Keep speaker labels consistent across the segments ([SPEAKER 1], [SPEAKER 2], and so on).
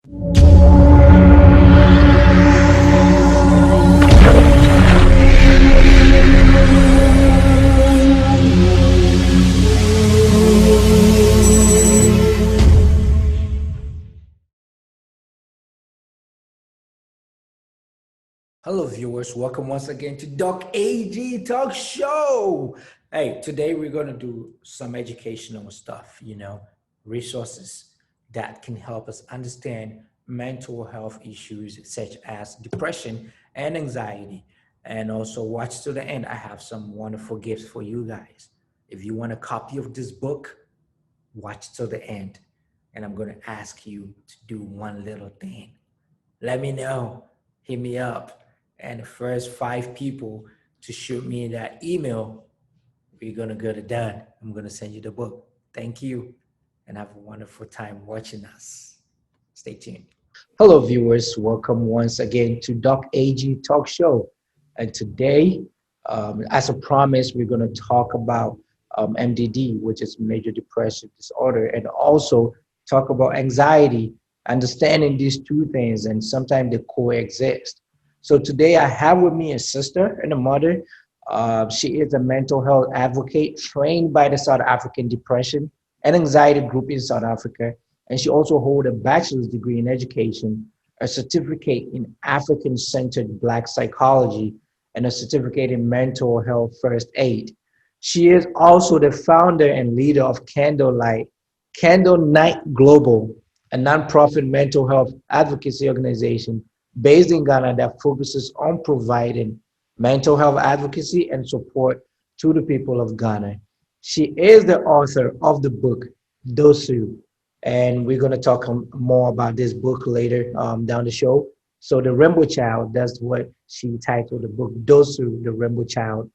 [SPEAKER 1] Hello, viewers. Welcome once again to Doc AG Talk Show. Hey, today we're going to do some educational stuff, resources that can help us understand mental health issues such as depression and anxiety. And also, watch to the end. I have some wonderful gifts for you guys. If you want a copy of this book, watch till the end. And I'm going to ask you to do one little thing. Let me know. Hit me up. And the first 5 people to shoot me that email, we're going to get it done. I'm going to send you the book. Thank you. And have a wonderful time watching us. Stay tuned. Hello, viewers. Welcome once again to Doc AG Talk Show. And today, as a promise, we're going to talk about MDD, which is major depressive disorder, and also talk about anxiety, understanding these two things, and sometimes they coexist. So today, I have with me a sister and a mother. She is a mental health advocate trained by the South African Depression and Anxiety Group in South Africa, and she also holds a bachelor's degree in education, a certificate in African-centered Black psychology, and a certificate in mental health first aid. She is also the founder and leader of Candle Night Global, a nonprofit mental health advocacy organization based in Ghana that focuses on providing mental health advocacy and support to the people of Ghana. She is the author of the book Dosu, and we're going to talk more about this book later down the show. So the Rainbow Child, that's what she titled the book, Dosu, the Rainbow Child.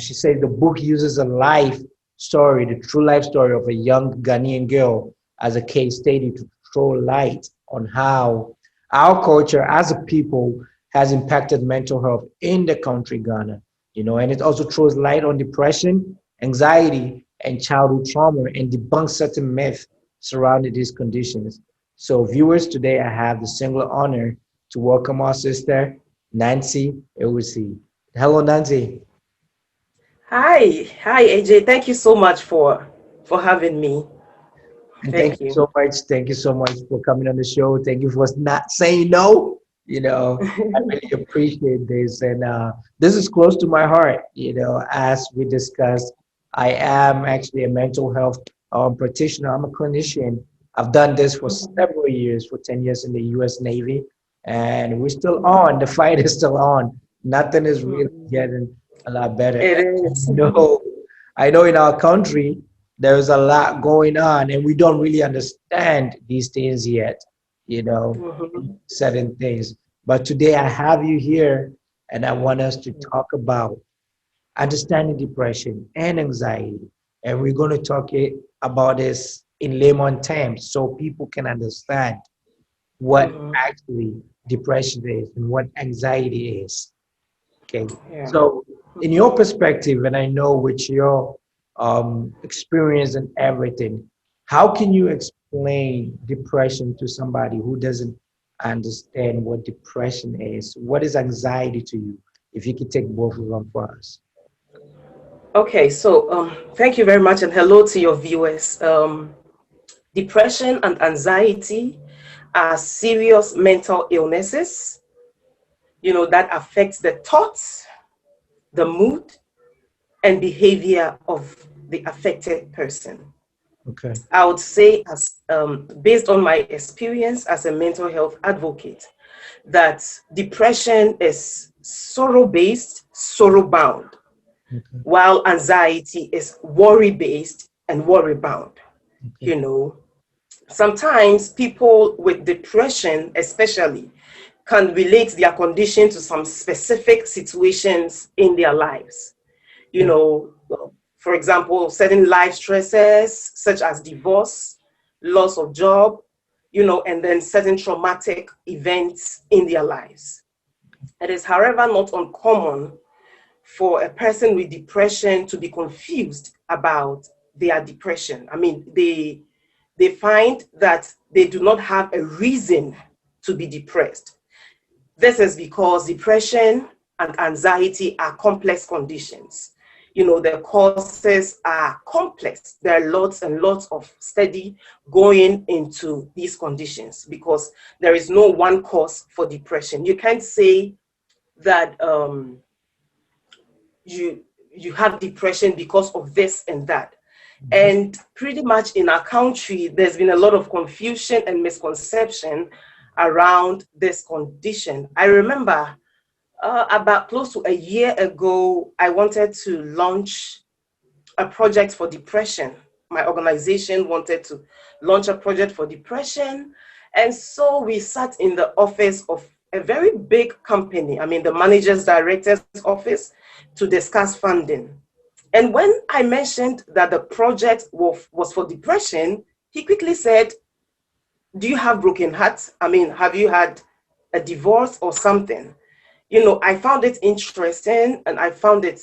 [SPEAKER 1] She said the book uses a life story, the true life story of a young Ghanaian girl as a case study to throw light on how our culture as a people has impacted mental health in the country, Ghana. And it also throws light on depression, anxiety, and childhood trauma and debunks certain myths surrounding these conditions. So, viewers, today I have the singular honor to welcome our sister, Nancy Ewusi. Hello, Nancy.
[SPEAKER 2] Hi, AJ. Thank you so much for having me.
[SPEAKER 1] And thank
[SPEAKER 2] Thank
[SPEAKER 1] you
[SPEAKER 2] you.
[SPEAKER 1] so much. Thank you so much for coming on the show. Thank you for not saying no. I really appreciate this. And this is close to my heart. As we discussed, I am actually a mental health practitioner. I'm a clinician. I've done this for several years, for 10 years in the US Navy. And we're still on. The fight is still on. Nothing is really getting a lot better.
[SPEAKER 2] It is.
[SPEAKER 1] No, I know in our country, there's a lot going on, and we don't really understand these things yet, you know,
[SPEAKER 2] Mhm.
[SPEAKER 1] certain things. But today I have you here, and I want us to talk about understanding depression and anxiety. And we're going to talk about this in layman terms so people can understand what
[SPEAKER 2] Mhm.
[SPEAKER 1] actually depression is and what anxiety is. Okay.
[SPEAKER 2] Yeah.
[SPEAKER 1] So, in your perspective, and I know with your experience and everything, how can you explain depression to somebody who doesn't understand what depression is? What is anxiety to you? If you could take both of them for us.
[SPEAKER 2] Okay. So, thank you very much, and hello to your viewers. Depression and anxiety are serious mental illnesses. That affects the thoughts, the mood, and behavior of the affected person.
[SPEAKER 1] Okay.
[SPEAKER 2] I would say, as based on my experience as a mental health advocate, that depression is sorrow based, sorrow bound,
[SPEAKER 1] Okay.
[SPEAKER 2] while anxiety is worry based and worry bound.
[SPEAKER 1] Okay.
[SPEAKER 2] You know, sometimes people with depression, especially, can relate their condition to some specific situations in their lives. You
[SPEAKER 1] Okay.
[SPEAKER 2] know, for example, certain life stresses such as divorce, loss of job, and then certain traumatic events in their lives. It is, however, not uncommon for a person with depression to be confused about their depression. I mean, they find that they do not have a reason to be depressed. This is because depression and anxiety are complex conditions. The causes are complex. There are lots and lots of study going into these conditions because there is no one cause for depression. You can't say that you have depression because of this and that. And pretty much in our country, there's been a lot of confusion and misconception around this condition. I remember about close to a year ago, I wanted to launch a project for depression. My organization wanted to launch a project for depression. And so we sat in the office of a very big company, the manager's director's office, to discuss funding. And when I mentioned that the project was for depression, he quickly said, "Do you have broken heart? Have you had a divorce or something?" I found it interesting and I found it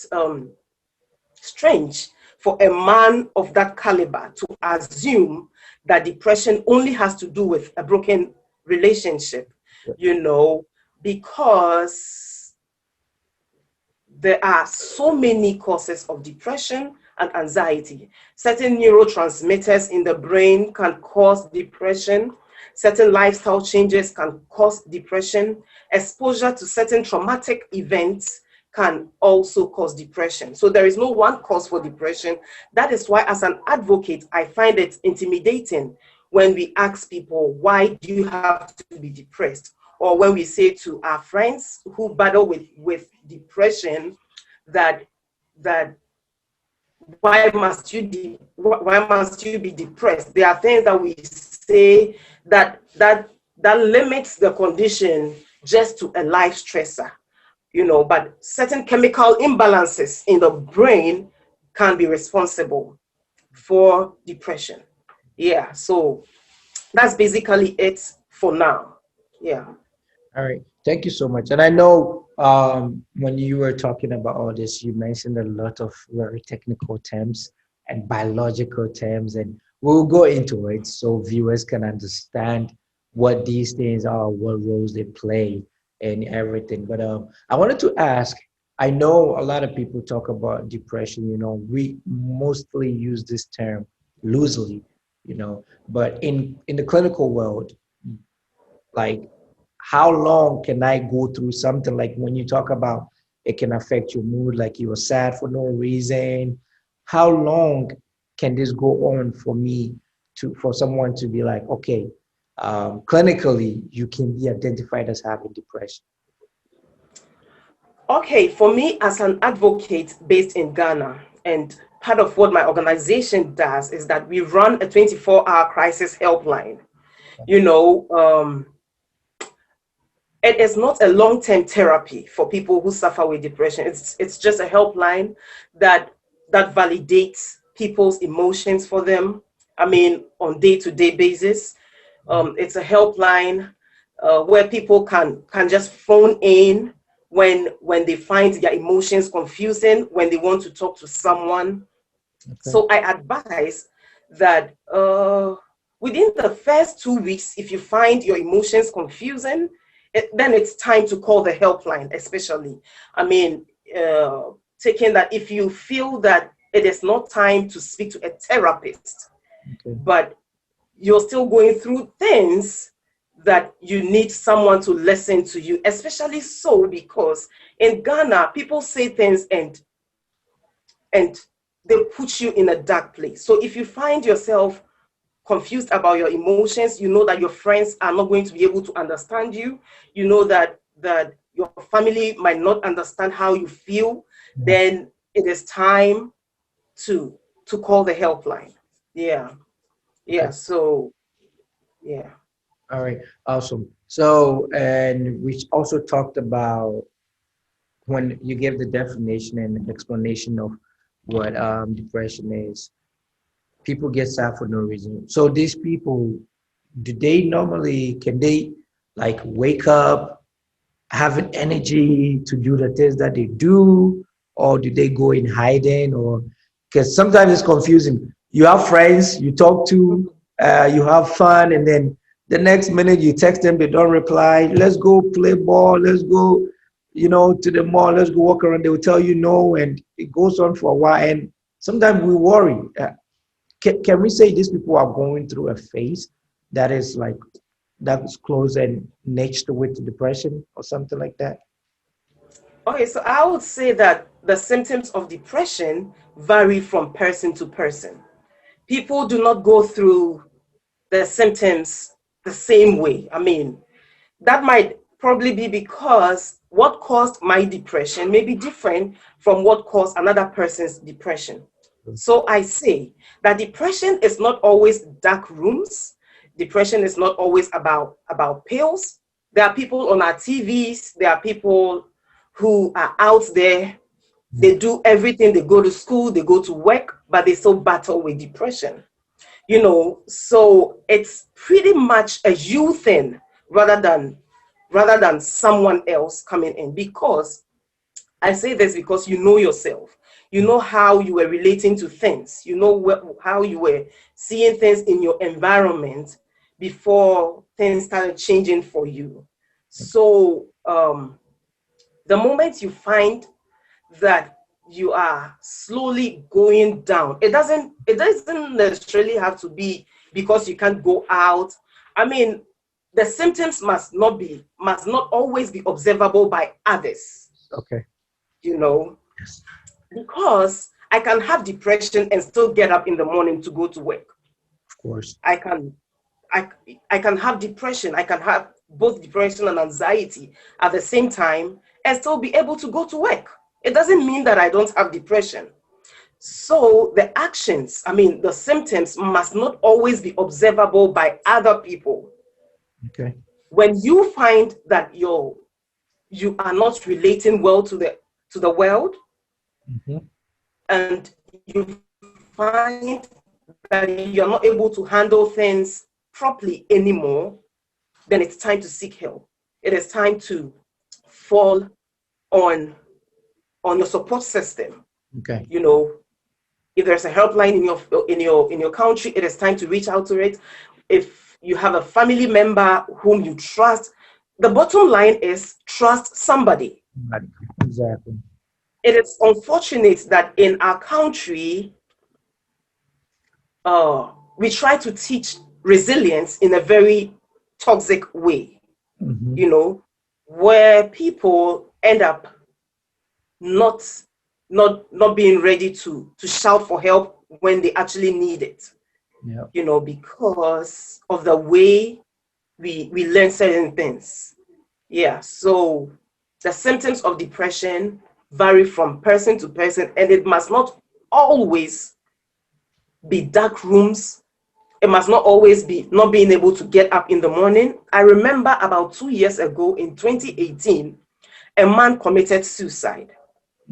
[SPEAKER 2] strange for a man of that caliber to assume that depression only has to do with a broken relationship, because there are so many causes of depression and anxiety. Certain neurotransmitters in the brain can cause depression. Certain lifestyle changes can cause depression. Exposure to certain traumatic events can also cause depression. So there is no one cause for depression. That is why, as an advocate, I find it intimidating when we ask people, why do you have to be depressed? Or when we say to our friends who battle with depression that why must you be depressed? There are things that we say that limits the condition just to a life stressor, but certain chemical imbalances in the brain can be responsible for depression. Yeah, so that's basically it for now. Yeah.
[SPEAKER 1] All right. Thank you so much. And I know when you were talking about all this, you mentioned a lot of very technical terms and biological terms, and we'll go into it so viewers can understand what these things are, what roles they play, and everything. But I wanted to ask, I know a lot of people talk about depression, we mostly use this term loosely, but in the clinical world, like, how long can I go through something like when you talk about it can affect your mood, like you were sad for no reason? How long can this go on for someone to be like, okay, clinically, you can be identified as having depression?
[SPEAKER 2] Okay, for me as an advocate based in Ghana, and part of what my organization does is that we run a 24-hour crisis helpline. It is not a long-term therapy for people who suffer with depression. It's just a helpline that validates people's emotions for them. On day-to-day basis. It's a helpline where people can just phone in when they find their emotions confusing, when they want to talk to someone. Okay. So I advise that within the first 2 weeks, if you find your emotions confusing, then it's time to call the helpline, especially. Taking that if you feel that it is not time to speak to a therapist, okay, but you're still going through things that you need someone to listen to you, especially so because in Ghana, people say things and they put you in a dark place. So if you find yourself confused about your emotions, you know that your friends are not going to be able to understand you, you know that your family might not understand how you feel, then it is time to call the helpline. Yeah. Yeah. So, yeah.
[SPEAKER 1] All right. Awesome. So, and we also talked about when you gave the definition and explanation of what depression is, people get sad for no reason. So these people, can they like wake up, having energy to do the things that they do, or do they go in hiding? Or because sometimes it's confusing. You have friends you talk to, you have fun, and then the next minute you text them, they don't reply. Let's go play ball. Let's go, to the mall. Let's go walk around. They will tell you no, and it goes on for a while. And sometimes we worry. Can we say these people are going through a phase that is like that's close and next with depression or something like that?
[SPEAKER 2] Okay, so I would say that the symptoms of depression vary from person to person. People do not go through the symptoms the same way. I mean, that might probably be because what caused my depression may be different from what caused another person's depression. So I say that depression is not always dark rooms. Depression is not always about pills. There are people on our TVs. There are people who are out there. They do everything. They go to school, they go to work, but they still battle with depression. So it's pretty much a you thing rather than someone else coming in. Because I say this because you know yourself. You know how you were relating to things. You know how you were seeing things in your environment before things started changing for you. So the moment you find that you are slowly going down, it doesn't necessarily have to be because you can't go out. I mean, the symptoms must not always be observable by others,
[SPEAKER 1] Okay.
[SPEAKER 2] you know,
[SPEAKER 1] Yes.
[SPEAKER 2] because I can have depression and still get up in the morning to go to work.
[SPEAKER 1] Of course.
[SPEAKER 2] I can I, I can have depression. I can have both depression and anxiety at the same time and still be able to go to work. It doesn't mean that I don't have depression. So the actions, I mean, the symptoms must not always be observable by other people.
[SPEAKER 1] Okay.
[SPEAKER 2] When you find that you are not relating well to the world,
[SPEAKER 1] Hmm.
[SPEAKER 2] and you find that you're not able to handle things properly anymore, then it's time to seek help. It is time to fall on your support system.
[SPEAKER 1] Okay.
[SPEAKER 2] You know, if there's a helpline in your country, it is time to reach out to it. If you have a family member whom you trust, the bottom line is trust somebody.
[SPEAKER 1] Right. Exactly.
[SPEAKER 2] It is unfortunate that in our country, we try to teach resilience in a very toxic way,
[SPEAKER 1] Hmm.
[SPEAKER 2] where people end up not not being ready to shout for help when they actually need it,
[SPEAKER 1] Yeah.
[SPEAKER 2] because of the way we learn certain things. Yeah, so the symptoms of depression vary from person to person, and it must not always be dark rooms. It must not always be not being able to get up in the morning. I remember about 2 years ago in 2018, a man committed suicide.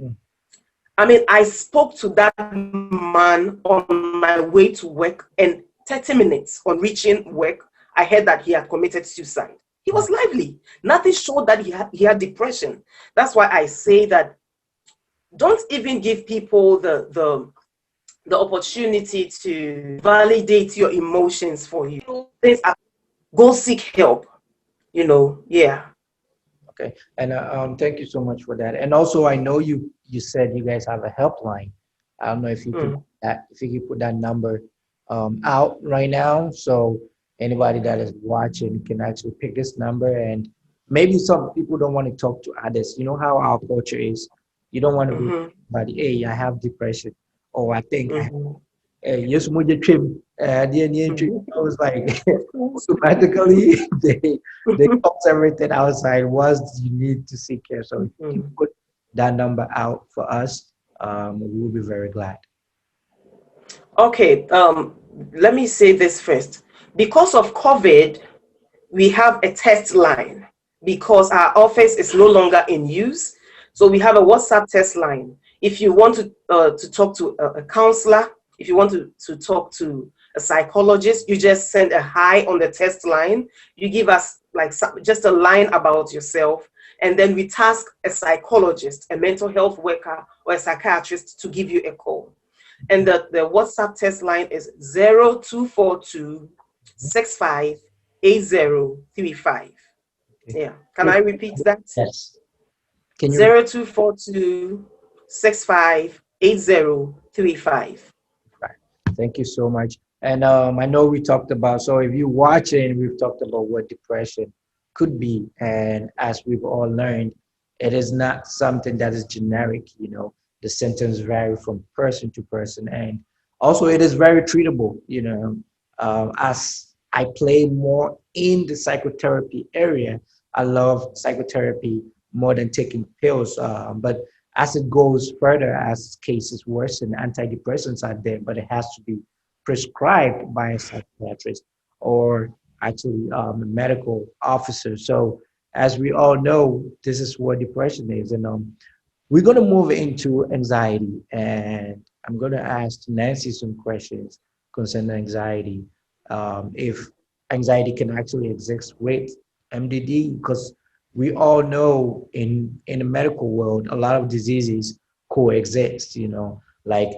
[SPEAKER 1] Mm.
[SPEAKER 2] I mean, I spoke to that man on my way to work, and 30 minutes on reaching work, I heard that he had committed suicide. He was lively. Nothing showed that he had depression. That's why I say that don't even give people the opportunity to validate your emotions for you. Go seek help. Yeah.
[SPEAKER 1] Okay. And thank you so much for that. And also, I know you said you guys have a helpline. I don't know if you could
[SPEAKER 2] Mm.
[SPEAKER 1] if you could put that number out right now, so anybody that is watching can actually pick this number. And maybe some people don't want to talk to others. You know how our culture is. You don't want to go to
[SPEAKER 2] Mm-hmm.
[SPEAKER 1] anybody. Hey, I have depression, or I think I
[SPEAKER 2] Mm-hmm.
[SPEAKER 1] yes, moja trim. The trim.
[SPEAKER 2] Mm-hmm.
[SPEAKER 1] I was like
[SPEAKER 2] Of course.
[SPEAKER 1] automatically they comes everything outside once you need to seek care. So if you
[SPEAKER 2] Mhm.
[SPEAKER 1] put that number out for us, we will be very glad.
[SPEAKER 2] Okay, let me say this first. Because of COVID, we have a test line because our office is no longer in use. So we have a WhatsApp test line. If you want to talk to a counselor, if you want to talk to a psychologist, you just send a hi on the test line. You give us like just a line about yourself, and then we task a psychologist, a mental health worker, or a psychiatrist to give you a call. And the WhatsApp test line is 0242 658035.
[SPEAKER 1] Okay.
[SPEAKER 2] Yeah. Can I repeat that?
[SPEAKER 1] Yes. Can you?
[SPEAKER 2] 0242 658035.
[SPEAKER 1] Thank you so much. And I know we talked about, so if you're watching, we've talked about what depression could be. And as we've all learned, it is not something that is generic, you know, the symptoms vary from person to person. And also it is very treatable, you know, as I play more in the psychotherapy area, I love psychotherapy more than taking pills. But as it goes further, as cases worsen, antidepressants are there, but it has to be prescribed by a psychiatrist or actually a medical officer. So, as we all know, this is what depression is. And we're going to move into anxiety. And I'm going to ask Nancy some questions concerning anxiety. If anxiety can actually exist with MDD, because we all know in the medical world a lot of diseases coexist, you know, like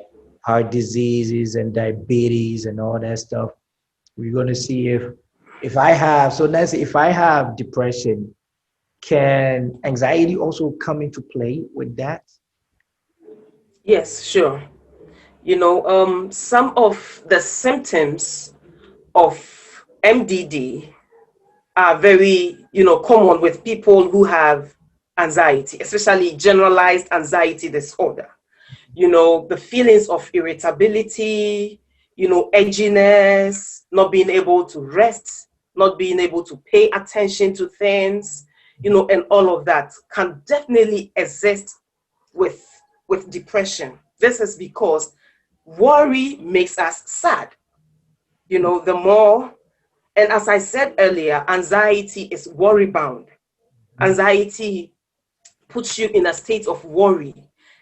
[SPEAKER 1] heart diseases and diabetes and all that stuff. We're going to see if I have, so Nancy, if I have depression, can anxiety also come into play with that?
[SPEAKER 2] Yes, sure. Some of the symptoms of MDD are very, common with people who have anxiety, especially generalized anxiety disorder. The feelings of irritability, edginess, not being able to rest, not being able to pay attention to things, and all of that can definitely exist with depression. This is because worry makes us sad. The more, and as I said earlier, anxiety is worry bound. Anxiety puts you in a state of worry.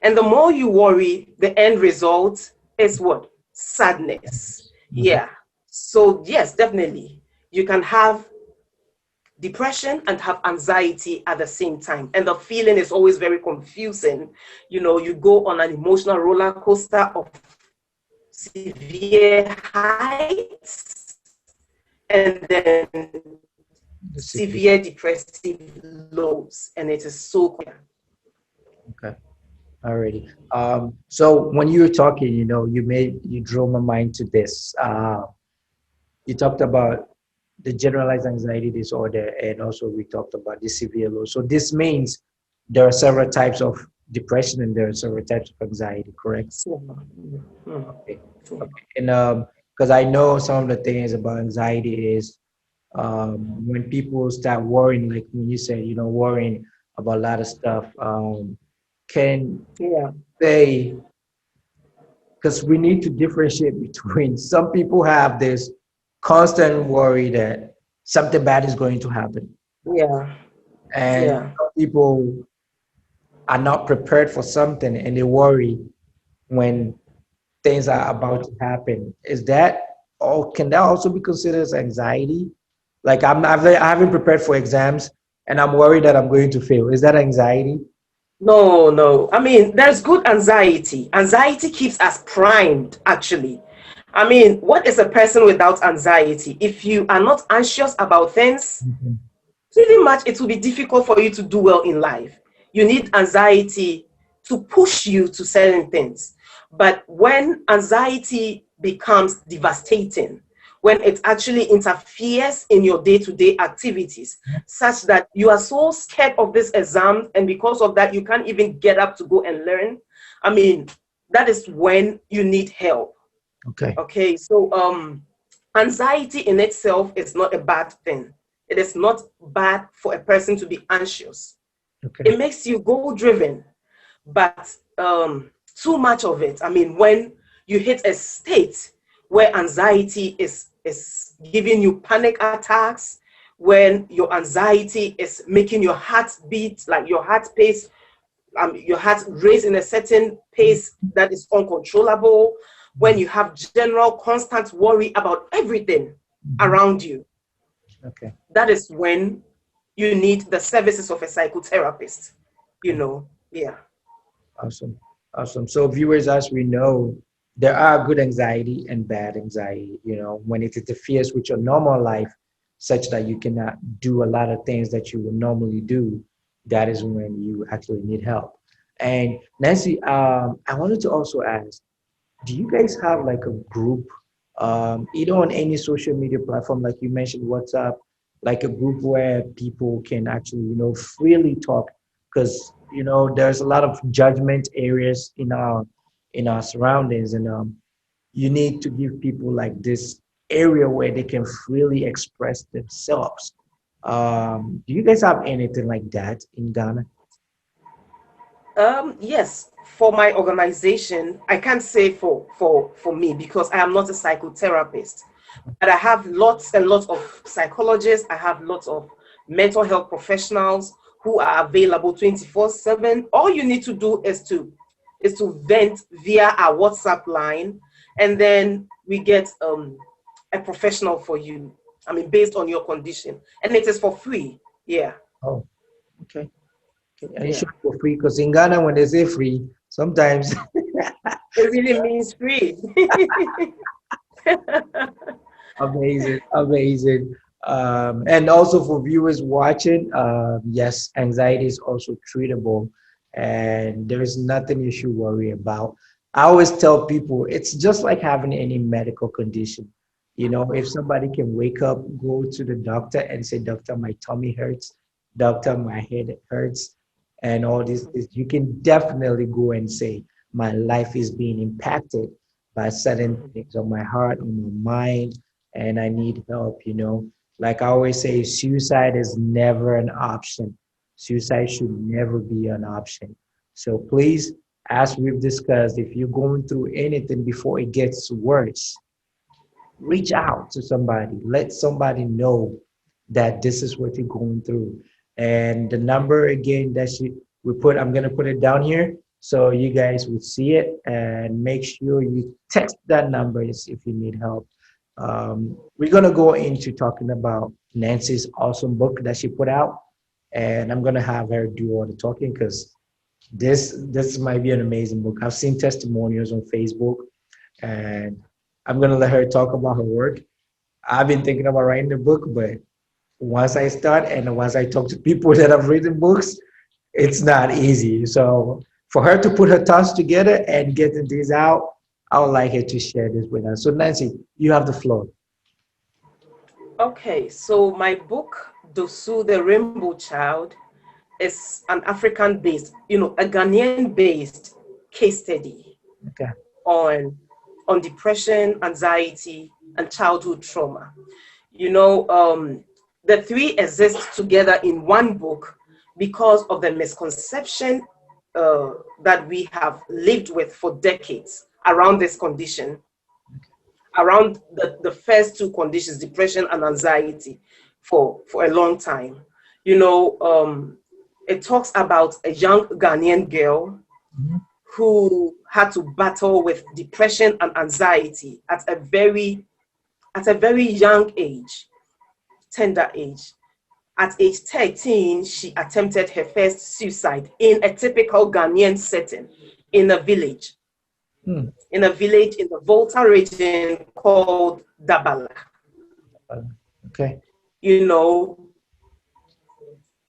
[SPEAKER 2] And the more you worry, the end result is what? Sadness.
[SPEAKER 1] Mhm.
[SPEAKER 2] Yeah. So, yes, definitely. You can have depression and have anxiety at the same time. And the feeling is always very confusing. You go on an emotional roller coaster of severe heights and then severe depressive lows. And it is so clear.
[SPEAKER 1] Okay. Alrighty. So when you were talking, you know, you drew my mind to this. You talked about the generalized anxiety disorder, and also we talked about the severe low. So this means there are several types of depression and there are several types of anxiety, correct?
[SPEAKER 2] So,
[SPEAKER 1] Okay. Okay. And because I know some of the things about anxiety is when people start worrying, like when you said, you know, worrying about a lot of stuff, can
[SPEAKER 2] yeah.
[SPEAKER 1] they, because we need to differentiate between some people have this constant worry that something bad is going to happen,
[SPEAKER 2] Yeah.
[SPEAKER 1] and
[SPEAKER 2] Yeah.
[SPEAKER 1] some people are not prepared for something and they worry when things are about to happen. Is that, or can that also be considered as anxiety? Like I haven't prepared for exams and I'm worried that I'm going to fail. Is that anxiety?
[SPEAKER 2] No, no. I mean, there's good anxiety. Anxiety keeps us primed, actually. I mean, what is a person without anxiety? If you are not anxious about things,
[SPEAKER 1] Mhm.
[SPEAKER 2] pretty much it will be difficult for you to do well in life. You need anxiety to push you to certain things. But when anxiety becomes devastating, when it actually interferes in your day-to-day activities, such that you are so scared of this exam, and because of that, you can't even get up to go and learn. I mean, that is when you need help.
[SPEAKER 1] Okay.
[SPEAKER 2] Okay, so anxiety in itself is not a bad thing. It is not bad for a person to be anxious.
[SPEAKER 1] Okay.
[SPEAKER 2] It makes you goal driven, but too much of it. I mean, when you hit a state where anxiety is giving you panic attacks, when your anxiety is making your heart beat, like your heart race in a certain pace that is uncontrollable, when you have general constant worry about everything
[SPEAKER 1] Mhm.
[SPEAKER 2] around you,
[SPEAKER 1] Okay.
[SPEAKER 2] that is when you need the services of a psychotherapist,
[SPEAKER 1] Okay.
[SPEAKER 2] yeah.
[SPEAKER 1] Awesome. Awesome. So viewers, as we know, there are good anxiety and bad anxiety, when it interferes with your normal life, such that you cannot do a lot of things that you would normally do. That is when you actually need help. And Nancy, I wanted to also ask, do you guys have like a group, either on any social media platform, like you mentioned, WhatsApp, like a group where people can actually, freely talk? Because, there's a lot of judgment areas in our surroundings, and you need to give people like this area where they can freely express themselves. Do you guys have anything like that in Ghana?
[SPEAKER 2] Yes, for my organization, I can't say for me because I am not a psychotherapist, but I have lots and lots of psychologists. I have lots of mental health professionals who are available 24/7. All you need to do is to vent via our WhatsApp line, and then we get a professional for you. I mean, based on your condition, and it is for free. Yeah,
[SPEAKER 1] Oh, okay. Okay. And it
[SPEAKER 2] yeah.
[SPEAKER 1] should be for free, because in Ghana, when they say free, sometimes
[SPEAKER 2] It really means free.
[SPEAKER 1] amazing, amazing. And also for viewers watching, yes, anxiety is also treatable, and there is nothing you should worry about. I always tell people it's just like having any medical condition. If somebody can wake up, go to the doctor and say, "Doctor, my tummy hurts. Doctor, my head hurts," and all this, you can definitely go and say, "My life is being impacted by certain
[SPEAKER 2] Mhm.
[SPEAKER 1] things on my heart, on my mind, and I need help." Like I always say, suicide is never an option. Suicide should never be an option. So please, as we've discussed, if you're going through anything before it gets worse, reach out to somebody. Let somebody know that this is what you're going through. And the number again that I'm gonna put it down here so you guys would see it, and make sure you text that number if you need help. We're gonna go into talking about Nancy's awesome book that she put out, and I'm gonna have her do all the talking because this might be an amazing book. I've seen testimonials on Facebook, and I'm gonna let her talk about her work. I've been thinking about writing a book, but once I start and once I talk to people that have written books, it's not easy. So for her to put her thoughts together and getting these out, I would like her to share this with us. So Nancy, you have the floor.
[SPEAKER 2] Okay, so my book, Dosu the Rainbow Child, is an African-based, a Ghanaian-based case study
[SPEAKER 1] Okay.
[SPEAKER 2] on depression, anxiety, and childhood trauma. You know, the three exist together in one book because of the misconception that we have lived with for decades around this condition, around the first two conditions, depression and anxiety, for a long time. You know, it talks about a young Ghanaian girl
[SPEAKER 1] Mhm.
[SPEAKER 2] who had to battle with depression and anxiety at a very young age, tender age. At age 13, she attempted her first suicide in a typical Ghanaian setting in a village,
[SPEAKER 1] Hmm.
[SPEAKER 2] in the Volta region called Dabala.
[SPEAKER 1] Uh, Okay.
[SPEAKER 2] You know,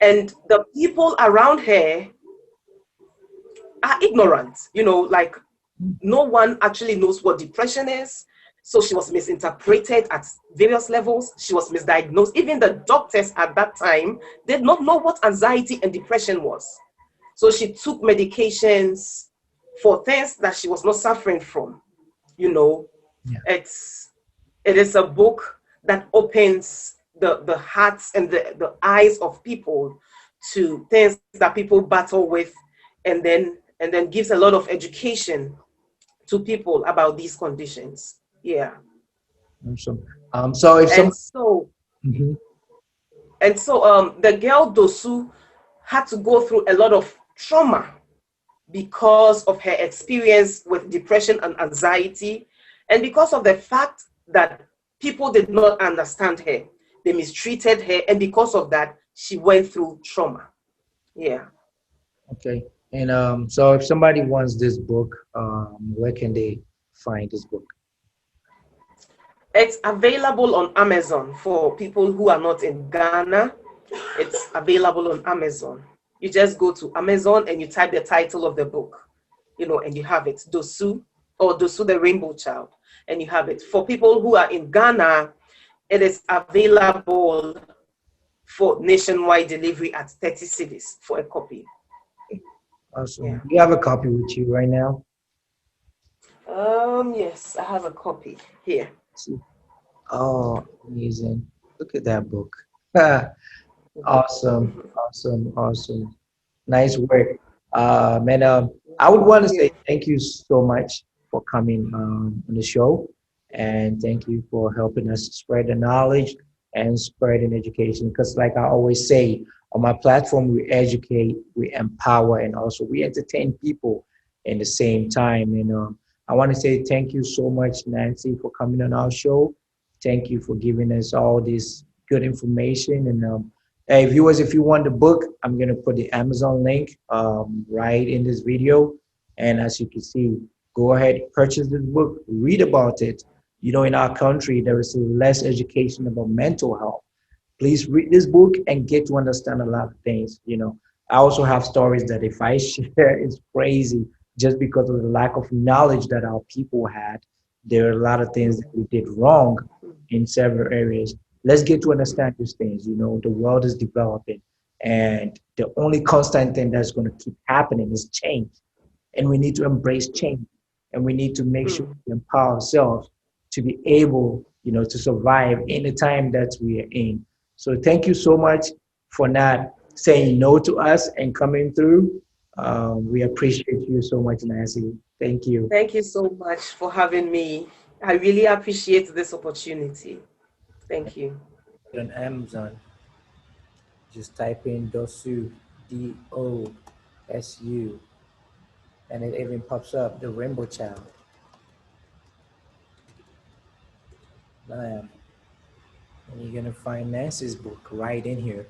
[SPEAKER 2] and the people around her are ignorant, like no one actually knows what depression is. So she was misinterpreted at various levels. She was misdiagnosed. Even the doctors at that time did not know what anxiety and depression was. So she took medications for things that she was not suffering from. You know,
[SPEAKER 1] Yeah.
[SPEAKER 2] it's it is a book that opens the hearts and the eyes of people to things that people battle with, and then gives a lot of education to people about these conditions. Yeah.
[SPEAKER 1] Awesome. So if some,
[SPEAKER 2] And so
[SPEAKER 1] Mhm.
[SPEAKER 2] the girl Dosu had to go through a lot of trauma because of her experience with depression and anxiety, and because of the fact that people did not understand her, they mistreated her, and because of that, she went through trauma. Yeah.
[SPEAKER 1] Okay. And so if somebody wants this book, where can they find this book?
[SPEAKER 2] It's available on Amazon for people who are not in Ghana. It's available on Amazon. You just go to Amazon and you type the title of the book, and you have it, Dosu, or Dosu the Rainbow Child, and you have it. For people who are in Ghana, it is available for nationwide delivery at 30 cities for a copy.
[SPEAKER 1] Awesome.
[SPEAKER 2] Yeah.
[SPEAKER 1] You have a copy with you right now?
[SPEAKER 2] Yes, I have a copy here.
[SPEAKER 1] See. Oh, amazing. Look at that book. Awesome, awesome, awesome. Nice work. Man, I would want to
[SPEAKER 2] Thank
[SPEAKER 1] say
[SPEAKER 2] you.
[SPEAKER 1] thank you so much for coming on the show. And thank you for helping us spread the knowledge and spreading education. Because, like I always say, on my platform, we educate, we empower, and also we entertain people in the same time. And I want to say thank you so much, Nancy, for coming on our show. Thank you for giving us all this good information. And hey, viewers, if you want the book, I'm going to put the Amazon link right in this video. And as you can see, go ahead, purchase this book, read about it. You know, in our country, there is less education about mental health. Please read this book and get to understand a lot of things. You know, I also have stories that if I share, it's crazy just because of the lack of knowledge that our people had. There are a lot of things that we did wrong in several areas. Let's get to understand these things. You know, the world is developing, and the only constant thing that's going to keep happening is change. And we need to embrace change, and we need to make sure
[SPEAKER 2] Mm.
[SPEAKER 1] we empower ourselves to be able, you know, to survive in the time that we are in. So thank you so much for not saying no to us and coming through. We appreciate you so much, Nancy. Thank you.
[SPEAKER 2] Thank you so much for having me. I really appreciate this opportunity. Thank you.
[SPEAKER 1] On Amazon, just type in Dosu, Dosu, and it even pops up the Rainbow Child. And you're gonna find Nancy's book right in here.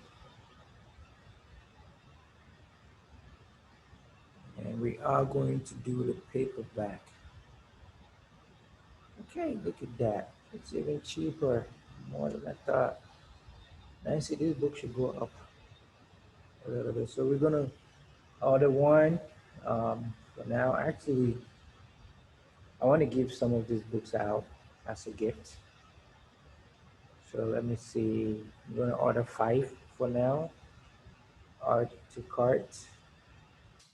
[SPEAKER 1] And we are going to do the paperback. Okay, look at that. It's even cheaper, more than I thought. Nancy, this book should go up a little bit. So we're gonna order one for now. Actually, I want to give some of these books out as a gift. So let me see. I'm gonna order 5 for now. Art to cart.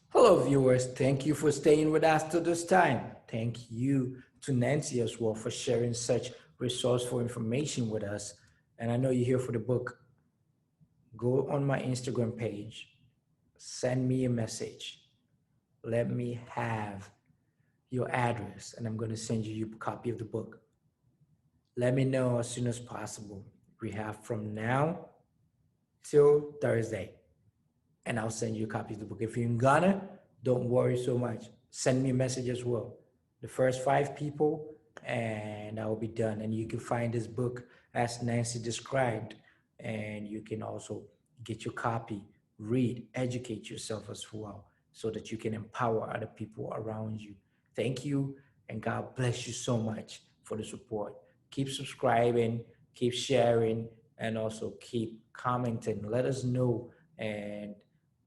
[SPEAKER 1] Hello, viewers. Thank you for staying with us to this time. Thank you to Nancy as well for sharing such resourceful information with us. And I know you're here for the book. Go on my Instagram page, send me a message. Let me have your address, and I'm going to send you a copy of the book. Let me know as soon as possible. We have from now till Thursday, and I'll send you a copy of the book. If you're in Ghana, don't worry so much. Send me a message as well. The first 5 people, and I will be done. And you can find this book as Nancy described, and you can also get your copy, read, educate yourself as well, so that you can empower other people around you. Thank you, and God bless you so much for the support. Keep subscribing, keep sharing, and also keep commenting. Let us know. And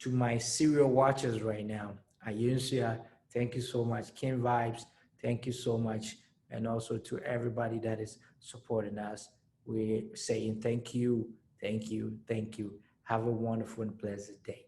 [SPEAKER 1] to my serial watchers right now, Ayunsia, thank you so much. Ken Vibes, thank you so much. And also to everybody that is supporting us, we're saying thank you, thank you, thank you. Have a wonderful and blessed day.